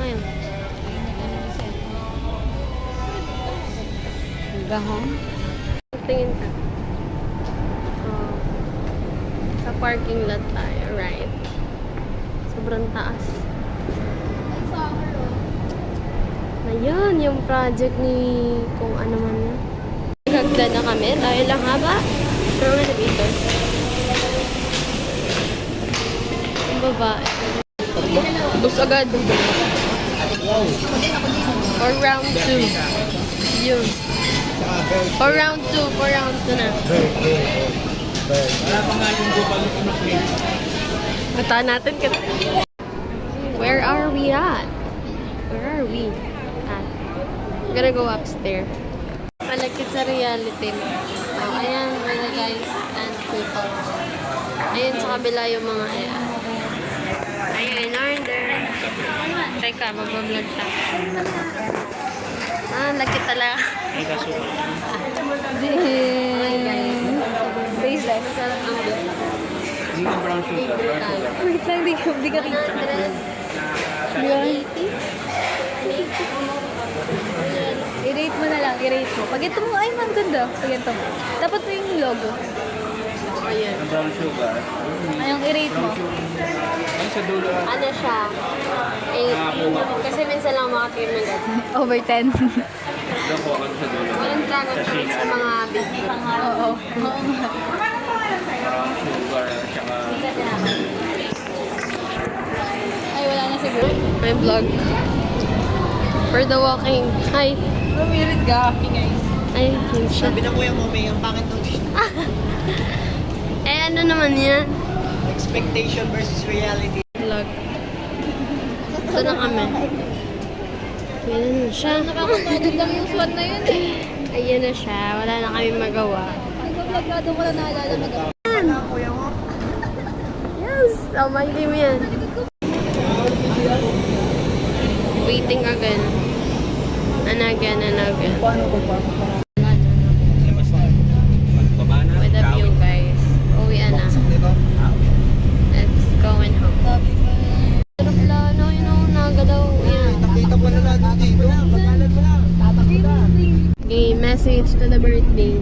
ngayon. Gahong? Tingin ka. Oh. Sa parking lot tayo, right? Sobrang taas. Ayan, yung project ni kung ano man yun. Nagagda na kami. Tayo lang haba. Pero nga dito. Ang babae. Bus agad. For round 2. Yun. For round 2. For round 2 na. Mata natin ka. Where are we at? Where are we at? I'm gonna go upstairs. Malakit sa reality. Oh, ayan, mga guys and people. Ayan sa kabila yung mga ayan. Ayan, order. Teka, mag-vlog tayo. Laki talaga. Ay, kaso. Hi guys. Face life. Masarap ang vlog. Hindi ka brown sugar. Wait lang, di ka rin. 180? I-rate mo na lang, i-rate mo. Pag ito mo, ay, ang ganda. Pag ito mo. Dapat mo yung logo. Ayan. Brown sugar. Anong i-rate mo? Ay, sa dulo. Ano siya? 8. Kasi minsan lang makatingin ng ganyan. Over 10. Ito po ako sa dulo. Walang dragon fruit sa mga big fruit. Oo. Brown sugar. Tsaka... Ay, wala na siguro. My vlog. For the walking. Hi. Lumirit ka. Hey guys. Ay, yun siya. Sabi na Kuya Mommy, ang pangit ng Eh, ano naman yan? expectation versus reality. Vlog. Ito na kami. Ayan na siya. Nakakapagod lang yung SWAT na yun eh. Ayan na siya. Wala na kami magawa. Nag-vlog ka doon ko na naalala mag- Kuya mo. Yes! Oh, my game yan. Waiting again. And again and again. With the view, guys. Uwi na. Let's going home. Aeroplano, you know, nagalaw. Yan. Nakita mo na lang dito. Pagkalan mo lang. Tatakbo na. Okay, message to the birthday.